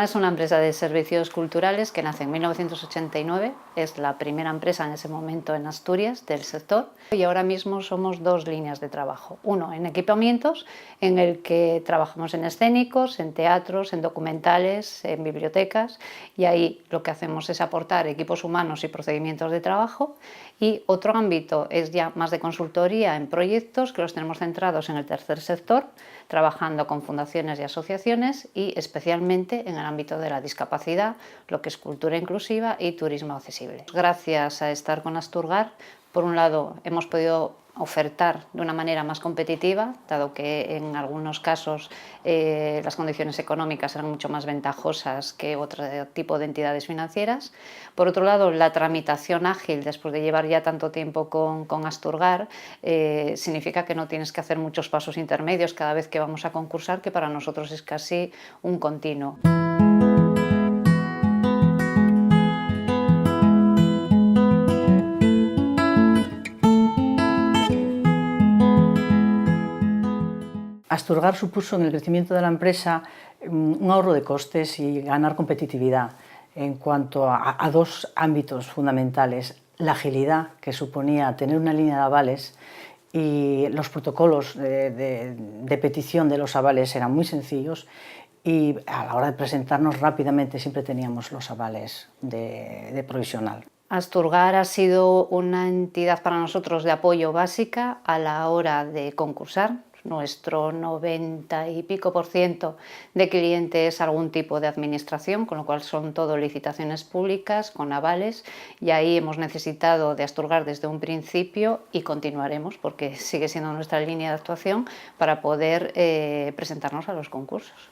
Asturgar es una empresa de servicios culturales que nace en 1989, es la primera empresa en ese momento en Asturias del sector y ahora mismo somos dos líneas de trabajo. Uno en equipamientos, en el que trabajamos en escénicos, en teatros, en documentales, en bibliotecas y ahí lo que hacemos es aportar equipos humanos y procedimientos de trabajo, y otro ámbito es ya más de consultoría en proyectos que los tenemos centrados en el tercer sector, trabajando con fundaciones y asociaciones y especialmente en el ámbito de la discapacidad, lo que es cultura inclusiva y turismo accesible. Gracias a estar con Asturgar, por un lado hemos podido ofertar de una manera más competitiva, dado que en algunos casos las condiciones económicas eran mucho más ventajosas que otro tipo de entidades financieras. Por otro lado, la tramitación ágil, después de llevar ya tanto tiempo con Asturgar, significa que no tienes que hacer muchos pasos intermedios cada vez que vamos a concursar, que para nosotros es casi un continuo. Asturgar supuso en el crecimiento de la empresa un ahorro de costes y ganar competitividad en cuanto a dos ámbitos fundamentales: la agilidad que suponía tener una línea de avales, y los protocolos de petición de los avales eran muy sencillos, y a la hora de presentarnos rápidamente siempre teníamos los avales de provisional. Asturgar ha sido una entidad para nosotros de apoyo básica a la hora de concursar. Nuestro 90 y pico % de clientes es algún tipo de administración, con lo cual son todo licitaciones públicas con avales, y ahí hemos necesitado de Asturgar desde un principio y continuaremos porque sigue siendo nuestra línea de actuación para poder presentarnos a los concursos.